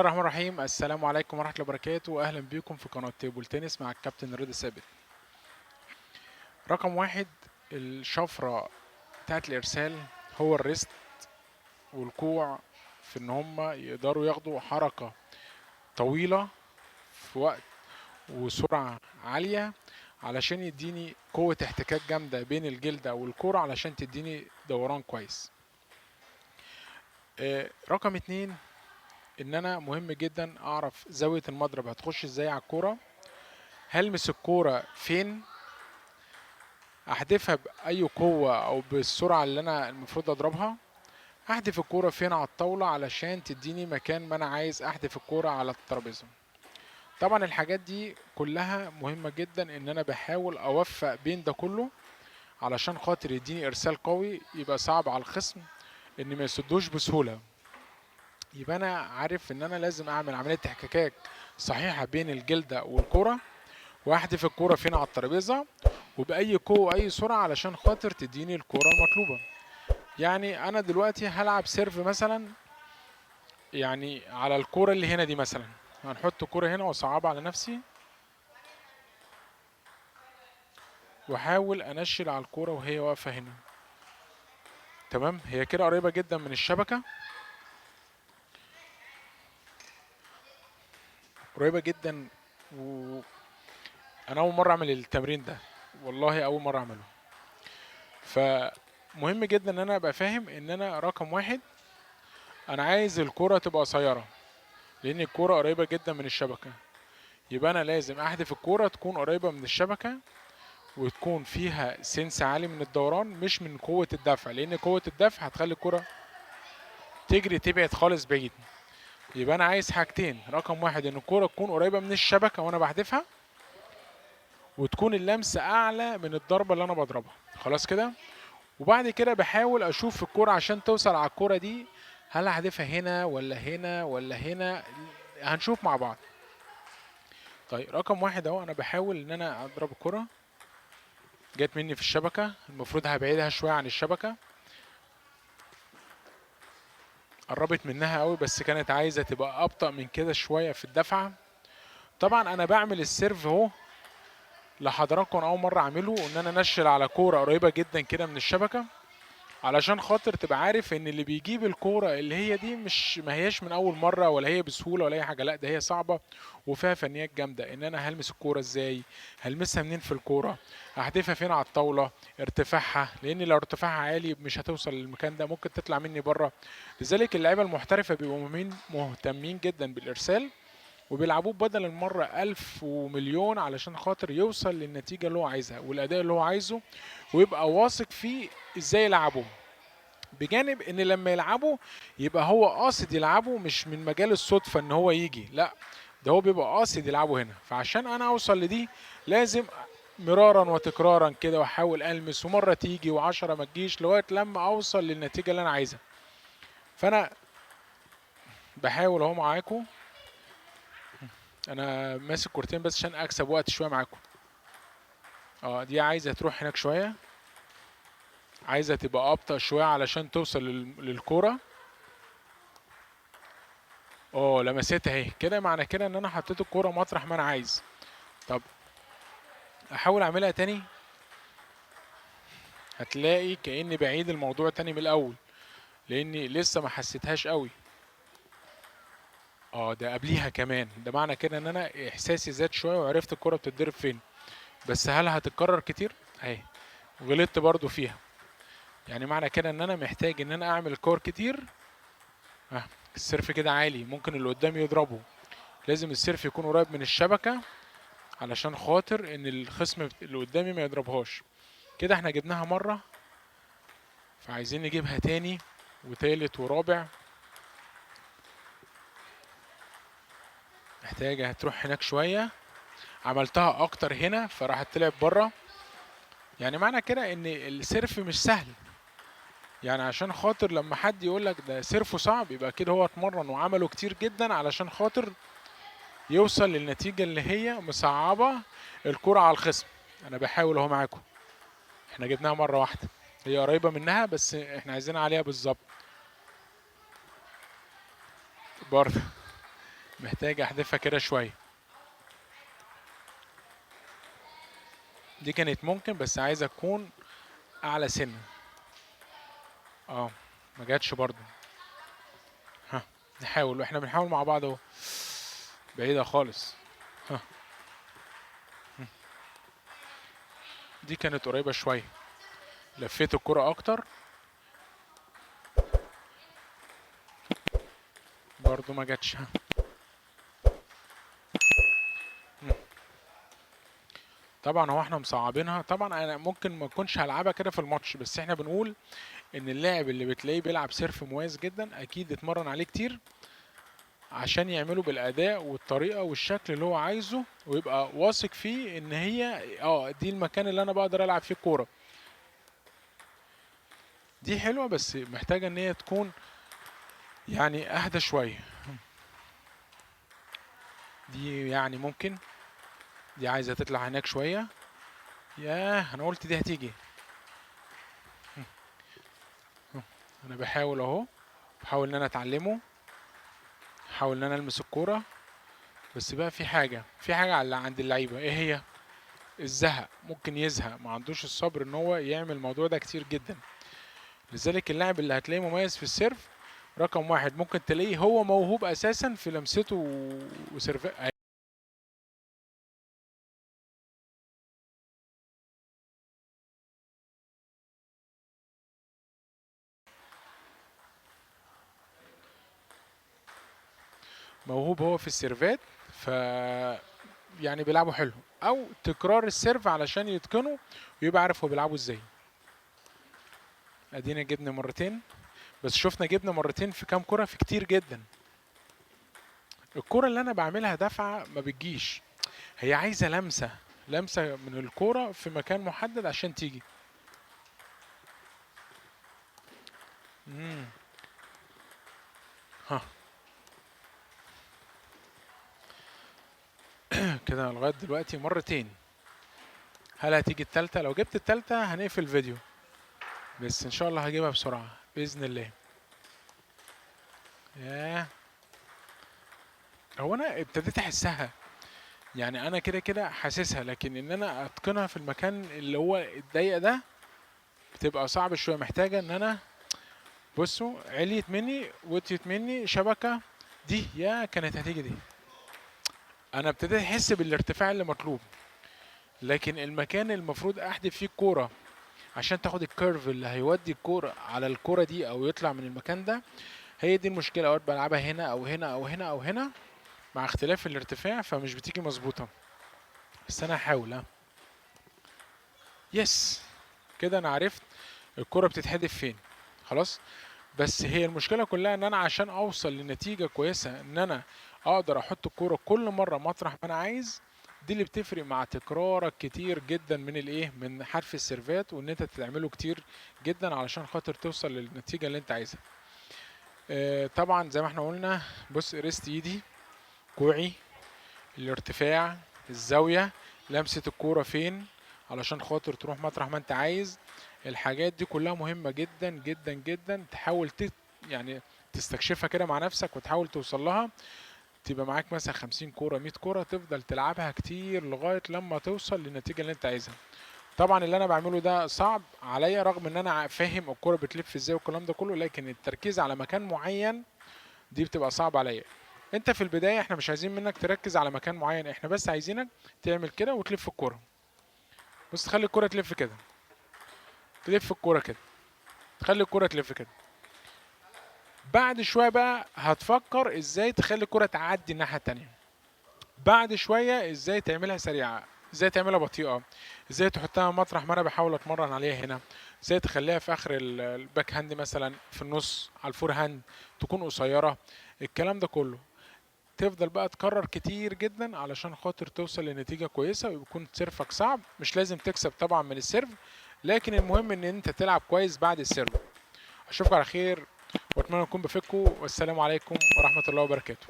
الله الرحمن الرحيم. السلام عليكم ورحمة الله وبركاته، وأهلا بكم في قناة تيبل تنس مع الكابتن رضا ثابت. رقم واحد، الشفرة بتاعت الإرسال هو الريست والكوع، في إن هما يقدروا ياخدوا حركة طويلة في وقت وسرعة عالية علشان يديني قوة احتكاك جامدة بين الجلد أو الكورة علشان تديني دوران كويس. رقم اتنين، ان انا مهم جدا اعرف زاوية المضرب هتخش ازاي على الكورة، هلمس الكورة فين، احدفها باي قوة او بالسرعة اللي انا المفروض اضربها، احدف الكورة فين على الطاولة علشان تديني مكان ما انا عايز احدف الكورة على الترابيزة. طبعا الحاجات دي كلها مهمة جدا، ان انا بحاول اوفق بين ده كله علشان خاطر يديني ارسال قوي يبقى صعب على الخصم ان ما يصدوش بسهولة. يبقى انا عارف ان انا لازم اعمل عملية احتكاك صحيحة بين الجلدة والكرة، واحدف الكرة فين على الترابيزة وبأي قوة وأي سرعة علشان خاطر تديني الكرة المطلوبة. يعني أنا دلوقتي هلعب سيرف مثلا، يعني على الكرة اللي هنا دي مثلا، هنحط الكرة هنا وأصعبها على نفسي وأحاول أنشل على الكرة وهي واقفة هنا. تمام، هي كده قريبة جدا من الشبكة، قريبة جدا. وأنا أول مرة أعمل التمرين ده، والله أول مرة أعمله. فمهم جدا ان انا ابقى فاهم ان انا رقم واحد، انا عايز الكرة تبقى قصيرة لان الكرة قريبة جدا من الشبكة. يبقى انا لازم احدف الكرة تكون قريبة من الشبكة وتكون فيها سنس عالي من الدوران، مش من قوة الدفع، لان قوة الدفع هتخلي الكرة تجري تبعد خالص بعيد. يبقى انا عايز حاجتين، رقم واحد ان الكرة تكون قريبة من الشبكة وانا بحدفها، وتكون اللمسة اعلى من الضربة اللي انا بضربها. خلاص كده. وبعد كده بحاول اشوف الكرة عشان توصل على الكرة دي، هل هحدفها هنا ولا هنا ولا هنا، هنشوف مع بعض. طيب رقم واحد اهو، انا بحاول ان انا اضرب الكرة جت مني في الشبكة، المفروض هبعدها شوية عن الشبكة، قربت منها قوي بس كانت عايزة تبقى ابطأ من كده شوية في الدفعة. طبعا انا بعمل السيرف اهو لحضراتكم اول مرة اعمله، ان انا انشل على كورة قريبة جدا كده من الشبكة علشان خاطر تبقى عارف ان اللي بيجيب الكوره اللي هي دي مش ما هياش من اول مره ولا هي بسهوله ولا اي حاجه، لا ده هي صعبه وفيها فنيات جامده. ان انا هلمس الكوره ازاي، هلمسها منين في الكوره، هحدفها فين على الطاوله، ارتفاعها، لان لو ارتفاعها عالي مش هتوصل للمكان ده، ممكن تطلع مني بره. لذلك اللعيبه المحترفه بيبقوا مهتمين جدا بالارسال وبيلعبوه بدل المرة ألف ومليون علشان خاطر يوصل للنتيجة اللي هو عايزها والأداء اللي هو عايزه، ويبقى واثق فيه ازاي يلعبه. بجانب ان لما يلعبوا يبقى هو قاصد يلعبه، مش من مجال الصدفة ان هو يجي، لا ده هو بيبقى قاصد يلعبه هنا. فعشان انا اوصل لدي لازم مرارا وتكرارا كده، واحاول المس، ومرة تيجي وعشرة ما تجيش لغاية لما اوصل للنتيجة اللي انا عايزها. فانا بحاول اهو معاكم، انا ماسك كورتين بس عشان اكسب وقت شوية معاكم. دي عايزة تروح هناك شوية، عايزة تبقى ابطأ شوية علشان توصل للكورة. لمستها اهي كده، معنى كده ان انا حطيت الكوره مطرح ما انا عايز. طب احاول اعملها تاني، هتلاقي كاني بعيد الموضوع تاني من الاول لاني لسه ما حسيتهاش قوي. ده قبليها كمان، ده معنى كده ان انا احساسي زاد شويه وعرفت الكوره بتتضرب فين. بس هل هتتكرر كتير؟ اهي غلطت برضو فيها، يعني معنى كده ان انا محتاج ان انا اعمل كور كتير. السيرف كده عالي ممكن اللي قدامي يضربه، لازم السيرف يكون قريب من الشبكه علشان خاطر ان الخصم اللي قدامي ما يضربهاش. كده احنا جبناها مرة، فعايزين نجيبها تاني وتالت ورابع. محتاجة هتروح هناك شوية، عملتها اكتر هنا فراحت طلعت بره. يعني معنى كده ان السيرف مش سهل، يعني عشان خاطر لما حد يقولك ده سيرفه صعب يبقى كده هو اتمرن وعمله كتير جدا علشان خاطر يوصل للنتيجة اللي هي مصعبة الكرة على الخصم. انا بحاول اهو معاكم، احنا جبناها مرة واحدة، هي قريبة منها بس احنا عايزين عليها بالظبط برضه. محتاج احذفها كده شويه. دي كانت ممكن بس عايز اكون اعلى سنه. ما جاتش برضو. ها، نحاول واحنا بنحاول مع بعض اهو. بعيده خالص. ها، دي كانت قريبه شويه. لفيت الكرة اكتر برضو ما جاتش. طبعا هو احنا مصعبينها. طبعا انا ممكن ما اكونش هلعبها كده في الماتش، بس احنا بنقول ان اللاعب اللي بتلاقيه بيلعب سيرف مميز جدا اكيد اتمرن عليه كتير عشان يعمله بالاداء والطريقه والشكل اللي هو عايزه، ويبقى واثق فيه ان هي دي المكان اللي انا بقدر العب فيه الكوره. دي حلوه بس محتاجه ان هي تكون يعني اهدى شويه. دي يعني ممكن دي عايزه تطلع هناك شويه. ياه، انا قلت دي هتيجي. انا بحاول اهو، بحاول ان انا اتعلمه، بحاول ان انا المس الكوره. بس بقى في حاجه عند اللعيبه، ايه هي؟ الزهق. ممكن يزهق، ما عندوش الصبر ان هو يعمل الموضوع ده كتير جدا. لذلك اللاعب اللي هتلاقيه مميز في السيرف رقم واحد ممكن تلاقيه هو موهوب اساسا في لمسته وسيرف. موهوب هو في السيرفات، ف يعني بيلعبوا حلو، او تكرار السيرف علشان يتقنه ويبقى عارف هو بيلعبه ازاي. ادينا جبنا مرتين، بس شفنا جبنا مرتين في كام كرة؟ في كتير جدا. الكرة اللي انا بعملها دفعة ما بتجيش، هي عايزة لمسة من الكرة في مكان محدد عشان تيجي. ها كده لغاية دلوقتي مرتين. هل هتيجي التالتة؟ لو جبت التالتة هنقفل الفيديو، بس ان شاء الله هجيبها بسرعة بإذن الله. ياه، هو انا ابتديت احسها، يعني انا كده كده حاسسها، لكن ان انا اتقنها في المكان اللي هو الضيق ده بتبقى صعب شوية. محتاجة ان انا بصوا عليت مني وطيت مني شبكة. دي يا كانت هتيجي دي. انا ابتديت احس بالارتفاع اللي مطلوب، لكن المكان المفروض احدف فيه الكورة عشان تاخد الكيرف اللي هيودي الكورة على الكورة دي او يطلع من المكان ده، هي دي المشكلة. اوقات بلعبها هنا او هنا او هنا او هنا مع اختلاف الارتفاع فمش بتيجي مظبوطة. بس انا هحاول. يس، كده انا عرفت الكرة بتتحدف فين. خلاص. بس هي المشكلة كلها ان انا عشان اوصل لنتيجة كويسة ان انا اقدر احط الكرة كل مرة مطرح ما انا عايز، دي اللي بتفرق مع تكرارك كتير جدا من الايه، من حرف السيرفات، وان انت تعمله كتير جدا علشان خاطر توصل للنتيجة اللي انت عايزها. طبعا زي ما احنا قلنا، بص ريست ايدي، كوعي، الارتفاع، الزاوية، لمسة الكورة فين علشان خاطر تروح مطرح ما انت عايز. الحاجات دي كلها مهمة جدا جدا جدا. تحاول يعني تستكشفها كده مع نفسك وتحاول توصل لها. تبقى معاك مثلا 50 كورة 100 كورة تفضل تلعبها كتير لغاية لما توصل للنتيجة اللي انت عايزها. طبعا اللي انا بعمله ده صعب عليا رغم ان انا فاهم الكورة بتلف ازاي والكلام ده كله، لكن التركيز على مكان معين دي بتبقى صعب عليا. انت في البدايه احنا مش عايزين منك تركز على مكان معين، احنا بس عايزينك تعمل كده وتلف الكوره. بص تخلي الكوره تلف كده، تلف الكوره كده، تخلي الكوره تلف كده. بعد شويه بقى هتفكر ازاي تخلي الكوره تعدي الناحيه التانيه. بعد شويه ازاي تعملها سريعه، ازاي تعملها بطيئه، ازاي تحطها مطرح ما انا بحاول اتمرن عليها هنا، ازاي تخليها في اخر الباك هاند مثلا، في النص على الفور هاند تكون قصيره. الكلام ده كله تفضل بقى تكرر كتير جدا علشان خاطر توصل لنتيجة كويسة ويكون سيرفك صعب. مش لازم تكسب طبعا من السيرف، لكن المهم ان انت تلعب كويس بعد السيرف. اشوفكم على خير واتمنى اكون بفيدكم، والسلام عليكم ورحمة الله وبركاته.